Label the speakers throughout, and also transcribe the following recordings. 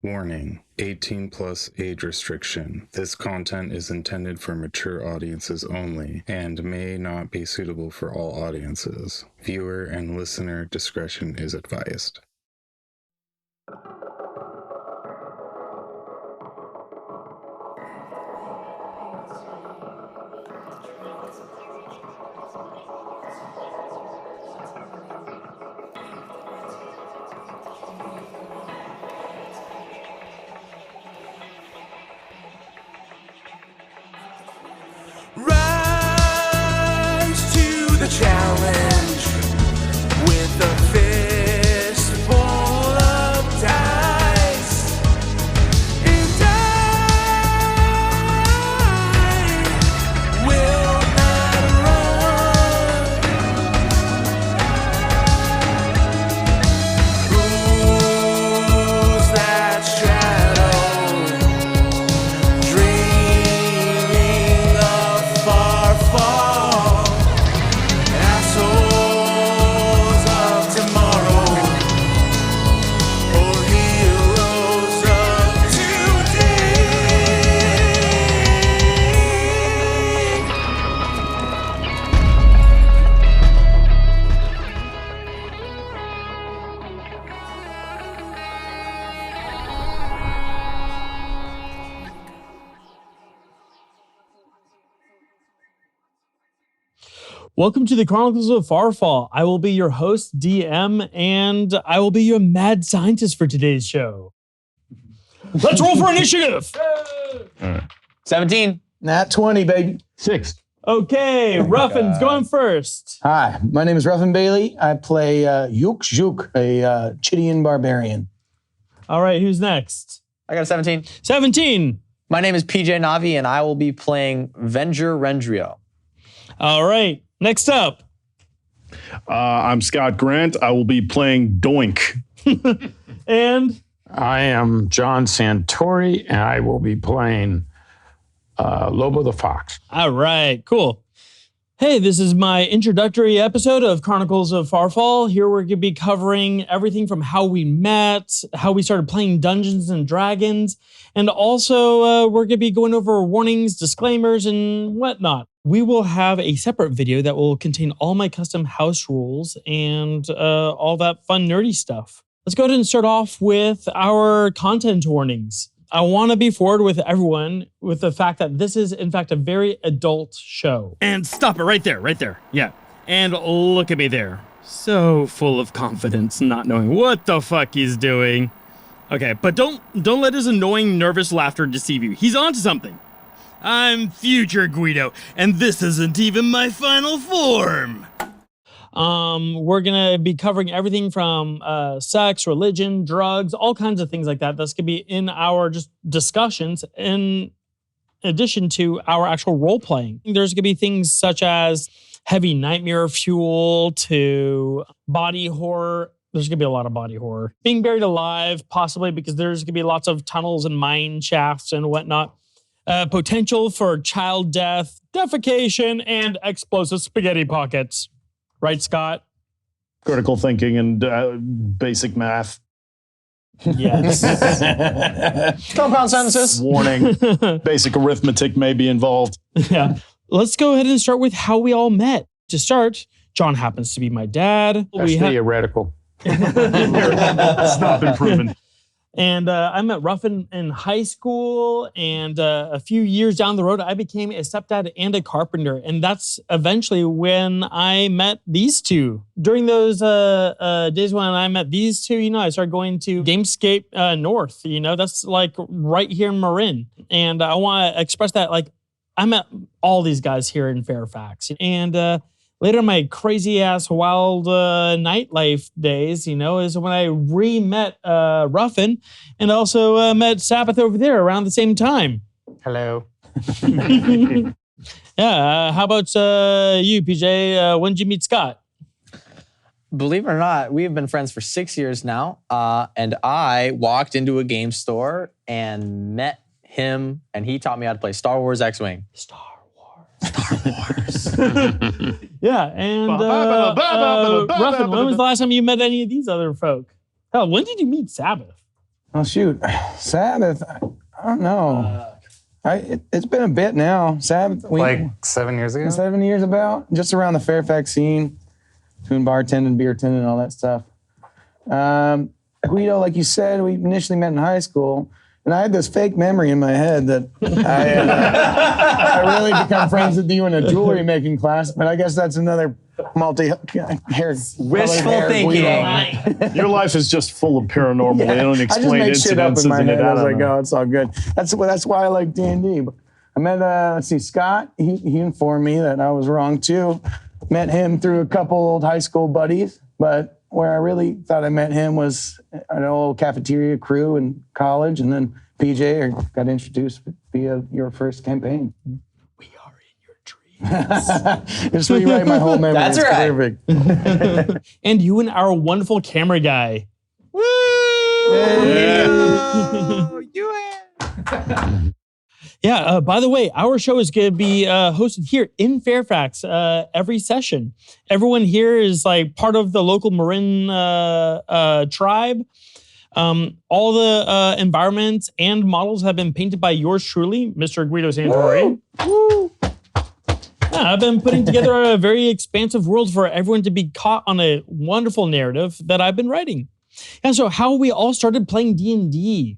Speaker 1: Warning, 18 plus age restriction. This content is intended for mature audiences only and may not be suitable for all audiences. Viewer and listener discretion is advised.
Speaker 2: Rise to the challenge with a fist full of dice, and I will not run. Who's that shadow dreaming of far fall? Assholes of tomorrow, or heroes of today?
Speaker 3: Welcome to the Chronicles of Farfall. I will be your host, DM, and I will be your mad scientist for today's show. Let's roll for initiative.
Speaker 4: 17.
Speaker 5: Nat 20, baby.
Speaker 6: 6.
Speaker 3: Okay, Ruffin's going first.
Speaker 5: Hi, my name is Ruffin Bailey. I play Yuk Juk, a Chidian barbarian.
Speaker 3: All right, who's next?
Speaker 4: I got a 17.
Speaker 3: 17.
Speaker 4: My name is PJ Navi, and I will be playing Venger Rendrio.
Speaker 3: All right, next up.
Speaker 6: I'm Scott Grant. I will be playing Doink.
Speaker 3: And
Speaker 7: I am John Santori, and I will be playing Lobo the Fox.
Speaker 3: all right, cool. Hey, this is my introductory episode of Chronicles of Farfall. Here we're going to be covering everything from how we met, how we started playing Dungeons and Dragons, and also we're going to be going over warnings, disclaimers, and whatnot. We will have a separate video that will contain all my custom house rules and all that fun nerdy stuff. Let's go ahead and start off with our content warnings. I want to be forward with everyone with the fact that this is, in fact, a very adult show. And stop it right there. Yeah. And look at me there. So full of confidence, not knowing what the fuck he's doing. Okay, but don't let his annoying, nervous laughter deceive you. He's onto something. I'm future Guido, and this isn't even my final form. We're gonna be covering everything from sex, religion, drugs, all kinds of things like that. That's gonna be in our just discussions in addition to our actual role playing. There's gonna be things such as heavy nightmare fuel to body horror. There's gonna be a lot of body horror. Being buried alive, possibly because there's gonna be lots of tunnels and mine shafts and whatnot. Potential for child death, defecation, and explosive spaghetti pockets. Right, Scott?
Speaker 6: Critical thinking and basic math.
Speaker 3: Yes.
Speaker 4: Compound sentences.
Speaker 6: Warning, basic arithmetic may be involved.
Speaker 3: Yeah. Let's go ahead and start with how we all met. To start, John happens to be my dad.
Speaker 7: That's theoretical.
Speaker 6: It's not been proven.
Speaker 3: And I met Ruffin in high school, and a few years down the road, I became a stepdad and a carpenter. And that's eventually when I met these two. During those days when I met these two, I started going to Gamescape North. That's like right here in Marin. And I want to express that, like, I met all these guys here in Fairfax. And later in my crazy ass wild nightlife days, is when I re-met Ruffin and also met Sabbath over there around the same time.
Speaker 4: Hello.
Speaker 3: Yeah, how about you, PJ? When did you meet Scott?
Speaker 4: Believe it or not, we have been friends for 6 years now. And I walked into a game store and met him, and he taught me how to play Star Wars X-Wing.
Speaker 3: Star Wars. Yeah, and Ruffin, when was the last time you met any of these other folk? Hell, when did you meet Sabbath?
Speaker 5: Oh shoot, Sabbath. I don't know. It's been a bit now. Sabbath.
Speaker 1: Like 7 years ago?
Speaker 5: 7 years about, just around the Fairfax scene, doing bartending, beer tending, all that stuff. Guido, like you said, we initially met in high school, and I had this fake memory in my head that I really become friends with you in a jewelry making class, but I guess that's another multi-hair.
Speaker 4: Wishful thinking.
Speaker 6: Your life is just full of paranormal and
Speaker 5: I just
Speaker 6: unexplained
Speaker 5: make shit up
Speaker 6: incidences
Speaker 5: in my
Speaker 6: in it.
Speaker 5: head. I was
Speaker 6: I don't
Speaker 5: like,
Speaker 6: know.
Speaker 5: oh, it's all good. That's why I like D&D. I met, Scott. He informed me that I was wrong too. Met him through a couple old high school buddies, but where I really thought I met him was an old cafeteria crew in college, and then PJ got introduced via your first campaign.
Speaker 3: We are in your dreams.
Speaker 5: Just rewrite my whole memory.
Speaker 4: That's
Speaker 5: It's
Speaker 4: right.
Speaker 5: Perfect.
Speaker 3: And you and our wonderful camera guy. Yeah, by the way, our show is going to be hosted here in Fairfax every session. Everyone here is like part of the local Marin tribe. All the environments and models have been painted by yours truly, Mr. Guido Santori. Yeah, I've been putting together a very expansive world for everyone to be caught on a wonderful narrative that I've been writing. And so how we all started playing D&D.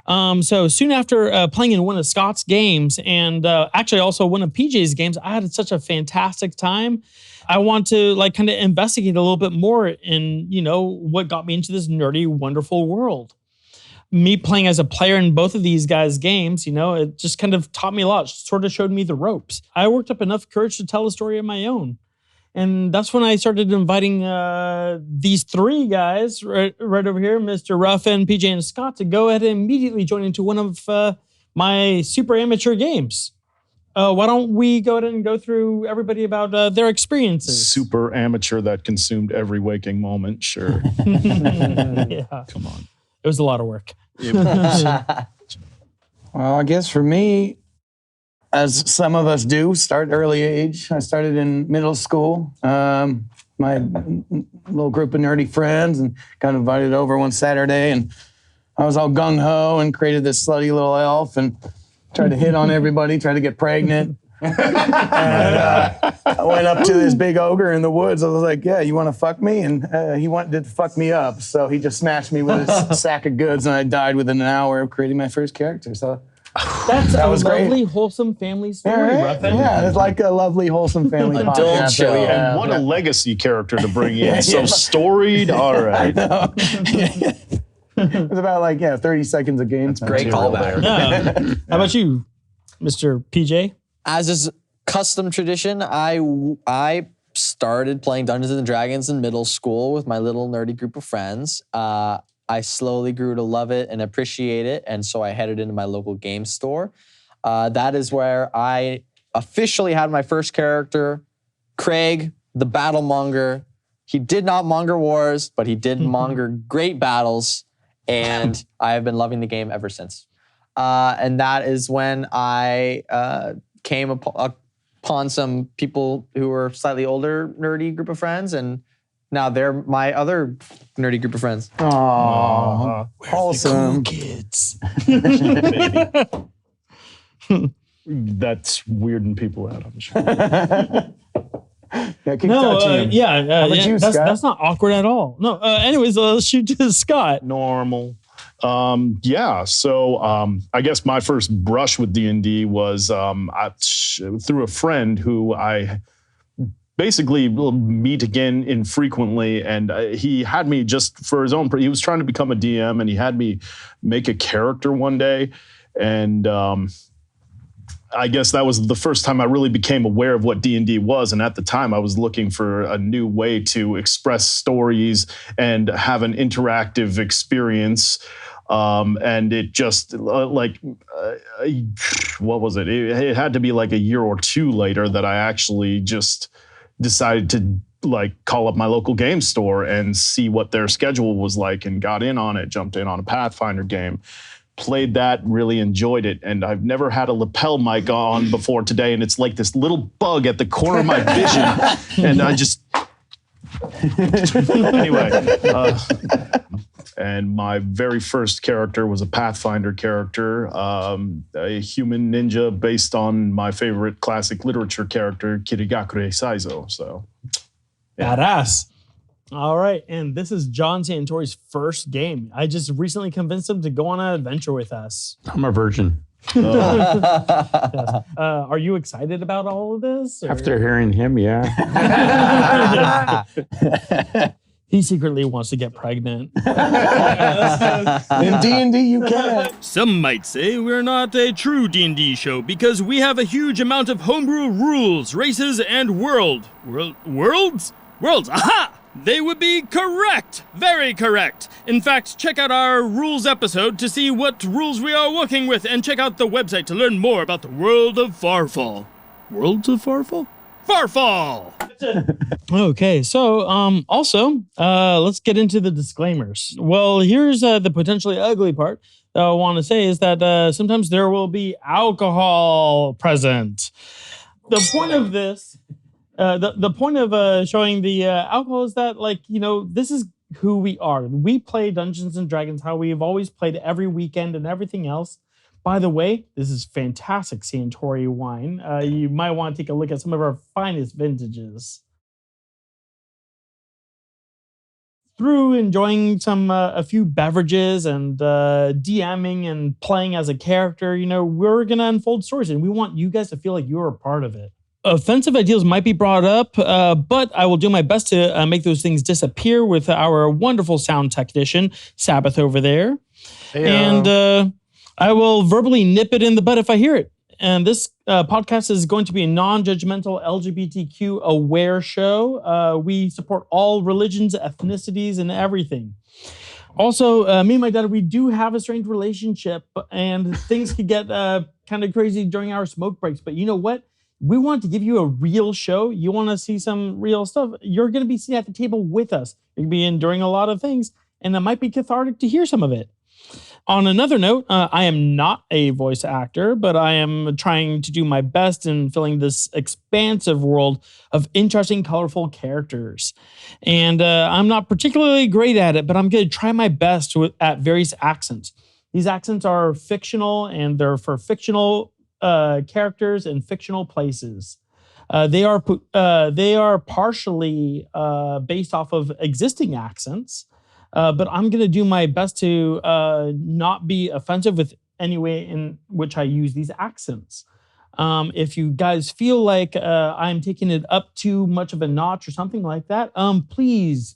Speaker 3: So soon after playing in one of Scott's games and actually also one of PJ's games, I had such a fantastic time. I want to like kind of investigate a little bit more in, what got me into this nerdy, wonderful world. Me playing as a player in both of these guys' games, it just kind of taught me a lot, sort of showed me the ropes. I worked up enough courage to tell a story of my own. And that's when I started inviting these three guys right over here, Mr. Ruffin, PJ, and Scott, to go ahead and immediately join into one of my super amateur games. Why don't we go ahead and go through everybody about their experiences?
Speaker 6: Super amateur that consumed every waking moment. Sure.
Speaker 3: Yeah.
Speaker 6: Come on.
Speaker 3: It was a lot of work.
Speaker 5: Well, I guess for me, as some of us do, start early age. I started in middle school. My little group of nerdy friends and got invited over one Saturday, and I was all gung-ho and created this slutty little elf and tried to hit on everybody, tried to get pregnant. And I went up to this big ogre in the woods. I was like, yeah, you want to fuck me? And he wanted to fuck me up. So he just smashed me with his sack of goods, and I died within an hour of creating my first character. So
Speaker 3: That's
Speaker 5: That
Speaker 3: a
Speaker 5: was great.
Speaker 3: lovely, wholesome family story,
Speaker 5: yeah,
Speaker 3: Ruffin.
Speaker 5: yeah, it's like a lovely, wholesome family
Speaker 4: Adult
Speaker 5: podcast
Speaker 4: show.
Speaker 5: that we
Speaker 6: And
Speaker 5: have.
Speaker 6: what a legacy character to bring in. So
Speaker 5: Yeah.
Speaker 6: storied. All right.
Speaker 5: It was about 30 seconds of game time.
Speaker 4: Great callback.
Speaker 3: Yeah. How about you, Mr. PJ?
Speaker 4: As is custom tradition, I started playing Dungeons and Dragons in middle school with my little nerdy group of friends. I slowly grew to love it and appreciate it, and so I headed into my local game store. That is where I officially had my first character, Craig, the Battlemonger. He did not monger wars, but he did monger great battles, and I have been loving the game ever since. And that is when I came upon some people who were slightly older, nerdy group of friends, and now they're my other nerdy group of friends.
Speaker 5: Aww. Wholesome.
Speaker 3: Kids.
Speaker 6: That's weirding people out, I'm sure.
Speaker 5: Yeah, keep
Speaker 3: No,
Speaker 5: touching him.
Speaker 3: yeah,
Speaker 5: about you, Scott?
Speaker 3: that's not awkward at all. No, anyways, let's shoot to Scott.
Speaker 6: Normal. So I guess my first brush with D&D was through a friend who I basically will meet again infrequently, and he had me just for his own. He was trying to become a DM, and he had me make a character one day, and I guess that was the first time I really became aware of what D&D was. And at the time, I was looking for a new way to express stories and have an interactive experience. And it just what was it? It had to be like a year or two later that I actually just decided to call up my local game store and see what their schedule was like, and got in on it, jumped in on a Pathfinder game. Played that, really enjoyed it, and I've never had a lapel mic on before today, and it's like this little bug at the corner of my vision, and I just Anyway, and my very first character was a Pathfinder character, a human ninja based on my favorite classic literature character, Kirigakure Saizo. So,
Speaker 3: Badass. All right, and this is John Santori's first game. I just recently convinced him to go on an adventure with us.
Speaker 7: I'm a virgin.
Speaker 3: Yes. Are you excited about all of this? or-
Speaker 7: After hearing him, yeah.
Speaker 3: He secretly wants to get pregnant.
Speaker 5: In D&D, you can.
Speaker 8: Some might say we're not a true D&D show because we have a huge amount of homebrew rules, races, and worlds? Aha! They would be correct! Very correct! In fact, check out our rules episode to see what rules we are working with, and check out the website to learn more about the world of Farfall. Worlds of Farfall? Farfall!
Speaker 3: Okay, so also, let's get into the disclaimers. Well, here's the potentially ugly part that I want to say is that sometimes there will be alcohol present. The point of this, the point of showing the alcohol is that, like, you know, this is who we are. We play Dungeons and Dragons how we've always played every weekend and everything else. By the way, this is fantastic Santori wine. You might want to take a look at some of our finest vintages. Through enjoying a few beverages and DMing and playing as a character, you know, we're going to unfold stories and we want you guys to feel like you're a part of it. Offensive ideas might be brought up, but I will do my best to make those things disappear with our wonderful sound technician, Sabbath, over there. And I will verbally nip it in the bud if I hear it. And this podcast is going to be a non-judgmental LGBTQ aware show. We support all religions, ethnicities, and everything. Also, me and my dad, we do have a strange relationship, and things could get kind of crazy during our smoke breaks. But you know what? We want to give you a real show. You want to see some real stuff. You're going to be sitting at the table with us. You're going to be enduring a lot of things, and it might be cathartic to hear some of it. On another note, I am not a voice actor, but I am trying to do my best in filling this expansive world of interesting, colorful characters. And I'm not particularly great at it, but I'm going to try my best at various accents. These accents are fictional, and they're for fictional characters and fictional places. They are partially based off of existing accents. But I'm going to do my best to not be offensive with any way in which I use these accents. If you guys feel like I'm taking it up too much of a notch or something like that, please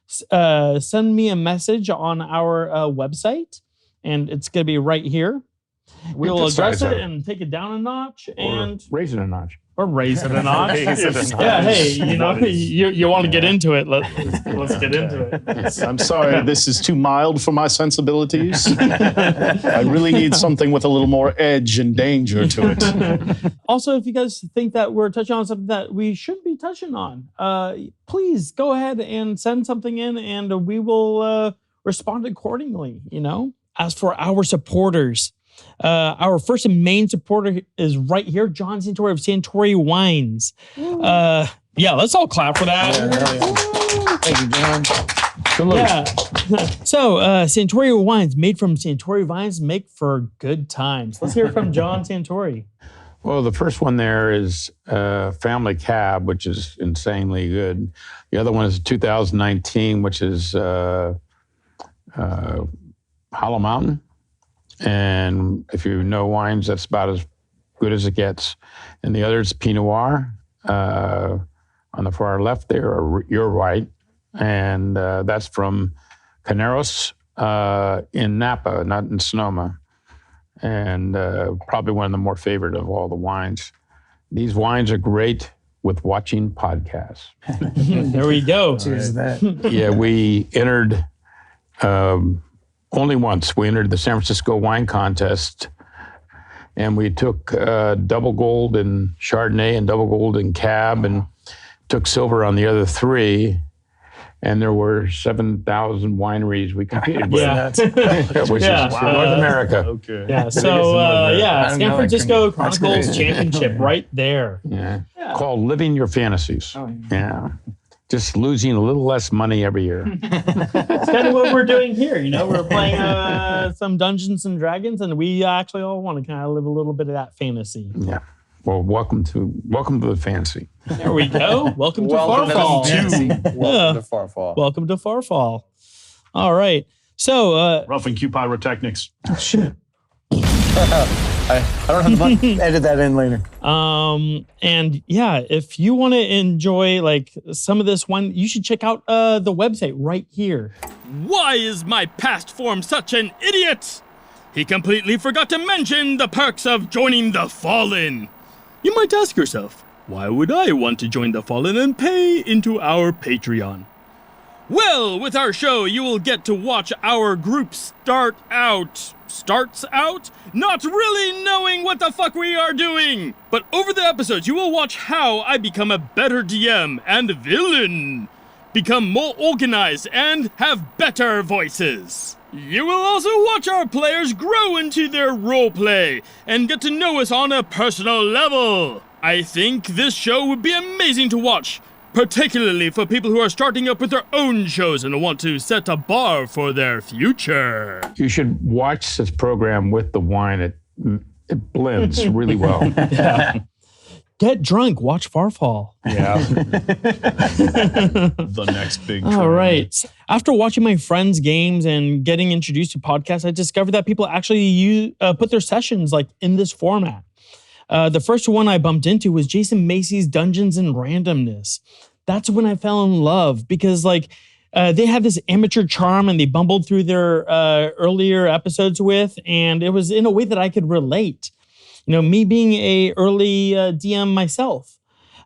Speaker 3: send me a message on our website, and it's going to be right here. We'll address it and take it down a notch and
Speaker 7: raise it a notch.
Speaker 3: Or raise it a notch. Yeah, hey, you know, you want to get into it. Let's get into it.
Speaker 6: I'm sorry, this is too mild for my sensibilities. I really need something with a little more edge and danger to it.
Speaker 3: Also, if you guys think that we're touching on something that we should be touching on, please go ahead and send something in, and we will respond accordingly, you know? As for our supporters, our first and main supporter is right here, John Santori of Santori Wines. Yeah, let's all clap for that.
Speaker 5: Thank you, John.
Speaker 7: Salute.
Speaker 3: Yeah. So, Santori Wines, made from Santori vines, make for good times. Let's hear from John Santori.
Speaker 7: Well, the first one there is Family Cab, which is insanely good. The other one is 2019, which is Hollow Mountain. And if you know wines, that's about as good as it gets. And the other is Pinot Noir. On the far left there, or you're right. And that's from Caneros in Napa, not in Sonoma. And probably one of the more favorite of all the wines. These wines are great with watching podcasts.
Speaker 3: There we go.
Speaker 5: Cheers to that.
Speaker 7: Yeah, we entered... only once. We entered the San Francisco Wine Contest, and we took double gold in Chardonnay and double gold in Cab, and took silver on the other three. And there were 7,000 wineries we competed with,
Speaker 3: Yeah.
Speaker 7: which
Speaker 3: Yeah.
Speaker 7: is North America.
Speaker 6: Okay.
Speaker 3: Yeah, so
Speaker 5: I don't
Speaker 3: San
Speaker 5: know,
Speaker 3: Francisco
Speaker 5: that's
Speaker 3: Chronicles
Speaker 5: great.
Speaker 3: Championship right there.
Speaker 7: Yeah. Called Living Your Fantasies.
Speaker 5: Oh,
Speaker 7: Yeah. just losing a little less money every year.
Speaker 3: It's kind of what we're doing here. We're playing some Dungeons and Dragons, and we actually all want to kind of live a little bit of that fantasy.
Speaker 7: Yeah. Well, welcome to the fancy.
Speaker 3: There we go. Welcome to
Speaker 4: Welcome to
Speaker 3: Farfall.
Speaker 4: Welcome to Farfall.
Speaker 3: Welcome to Farfall. All right. So,
Speaker 6: Rough and Q pyrotechnics.
Speaker 4: I don't have the money.
Speaker 5: Edit that in later.
Speaker 3: and yeah, if you want to enjoy like some of this one, you should check out the website right here.
Speaker 8: Why is my past form such an idiot? He completely forgot to mention the perks of joining the Fallen. You might ask yourself, why would I want to join the Fallen and pay into our Patreon? Well, with our show, you will get to watch our group starts out, not really knowing what the fuck we are doing. But over the episodes, you will watch how I become a better DM and villain, become more organized, and have better voices. You will also watch our players grow into their roleplay and get to know us on a personal level. I think this show would be amazing to watch, particularly for people who are starting up with their own shows and want to set a bar for their future.
Speaker 7: You should watch this program with the wine. It blends really well.
Speaker 3: Yeah. Get drunk, watch Farfall.
Speaker 6: Yeah. The next big trend.
Speaker 3: All right. After watching my friends' games and getting introduced to podcasts, I discovered that people actually put their sessions like in this format. The first one I bumped into was Jason Macy's Dungeons and Randomness. That's when I fell in love because they had this amateur charm and they bumbled through their earlier episodes with, and it was in a way that I could relate. Me being a early DM myself.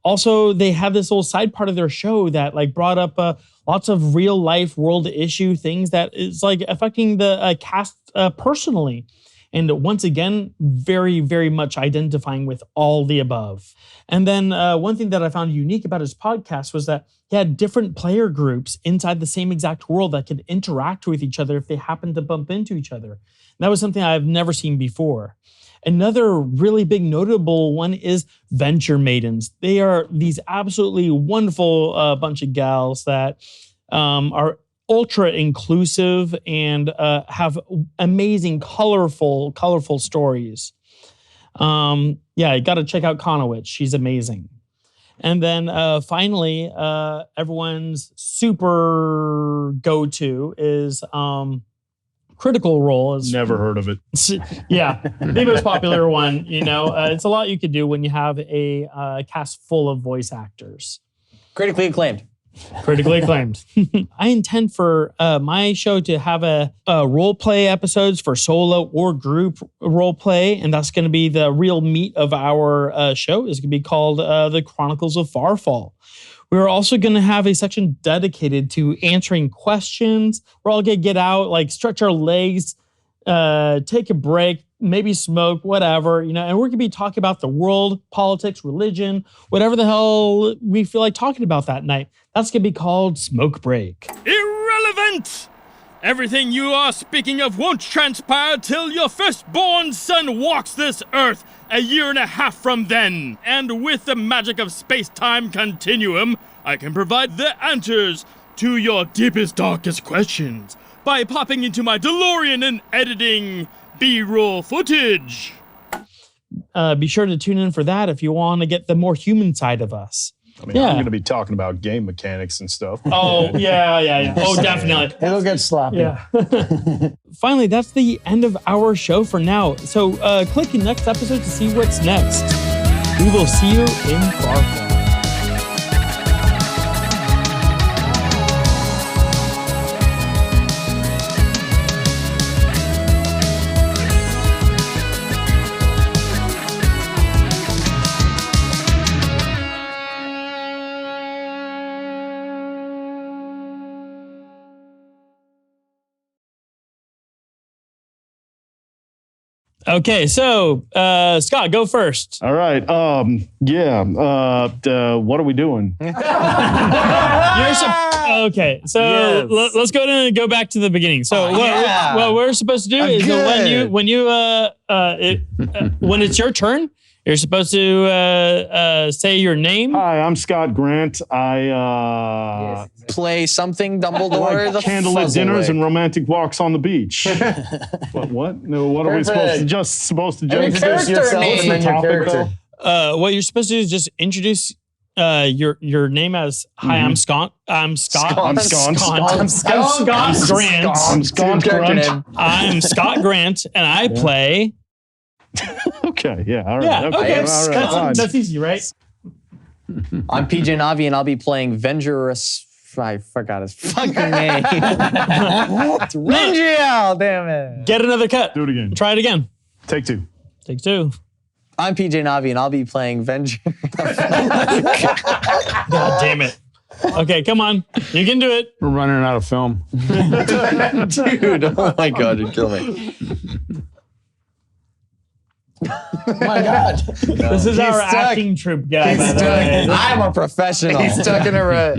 Speaker 3: Also, they have this little side part of their show that brought up lots of real life world issue things that is affecting the cast personally. And once again, very, very much identifying with all the above. And then one thing that I found unique about his podcast was that he had different player groups inside the same exact world that could interact with each other if they happened to bump into each other. And that was something I've never seen before. Another really big notable one is Venture Maidens. They are these absolutely wonderful bunch of gals that are ultra inclusive and have amazing, colorful stories. You got to check out Conowitch. She's amazing. And then finally, everyone's super go-to is Critical Role. Is
Speaker 6: Never heard of it.
Speaker 3: Yeah, the most popular one. It's a lot you could do when you have a cast full of voice actors.
Speaker 4: Critically acclaimed.
Speaker 3: Critically acclaimed. I intend for my show to have a role play episodes for solo or group role play, and that's going to be the real meat of our show. It's going to be called The Chronicles of Farfall. We're also going to have a section dedicated to answering questions. We're all going to get out, stretch our legs, take a break, maybe smoke, whatever, and we're going to be talking about the world, politics, religion, whatever the hell we feel like talking about that night. That's going to be called Smoke Break.
Speaker 8: Irrelevant! Everything you are speaking of won't transpire till your firstborn son walks this earth a year and a half from then. And with the magic of space-time continuum, I can provide the answers to your deepest, darkest questions by popping into my DeLorean and editing B-roll footage.
Speaker 3: Be sure to tune in for that if you want to get the more human side of us.
Speaker 6: I'm going to be talking about game mechanics and stuff.
Speaker 3: Oh, yeah. Oh, definitely.
Speaker 5: It'll get sloppy.
Speaker 3: Yeah. Finally, that's the end of our show for now. So click the next episode to see what's next. We will see you in Farfall. Okay, so Scott, go first.
Speaker 6: All right. What are we doing?
Speaker 3: Okay, so let's go ahead and go back to the beginning. So what we're supposed to do is when it's your turn, You're supposed to say your name.
Speaker 6: Hi, I'm Scott Grant. I
Speaker 4: Play something Dumbledore.
Speaker 6: like
Speaker 4: the
Speaker 6: candlelit dinners
Speaker 4: Fuzzlewick.
Speaker 6: and romantic walks on the beach. What? No, what are we supposed to just
Speaker 5: Introduce
Speaker 4: character
Speaker 5: yourself
Speaker 4: name.
Speaker 5: and then your
Speaker 6: Topic,
Speaker 5: character.
Speaker 3: What you're supposed to do is just introduce your name as hi. I'm Scott. I'm Scott.
Speaker 6: I'm Scott.
Speaker 3: I'm Scott Grant.
Speaker 6: I'm Scott Grunt.
Speaker 3: I'm Scott Grant, and I play.
Speaker 6: Okay, yeah, all right.
Speaker 3: Yeah, okay.
Speaker 6: all right, fine.
Speaker 3: That's easy, right?
Speaker 4: I'm PJ Navi, and I'll be playing Vengerous. I forgot his fucking name. It's Rengiel, damn it.
Speaker 3: Get another cut.
Speaker 6: Do it again.
Speaker 3: Try it again.
Speaker 6: Take two.
Speaker 3: Take two.
Speaker 4: I'm PJ Navi, and I'll be playing Venger.
Speaker 3: God damn it. Okay, come on. You can do it.
Speaker 7: We're running out of film.
Speaker 4: Dude, oh my God, you'd kill me.
Speaker 5: Oh my God.
Speaker 3: This is our
Speaker 5: stuck.
Speaker 3: acting troupe guy.
Speaker 5: He's
Speaker 3: by the
Speaker 5: stuck.
Speaker 3: way.
Speaker 4: I'm a professional.
Speaker 5: He's stuck in a rut.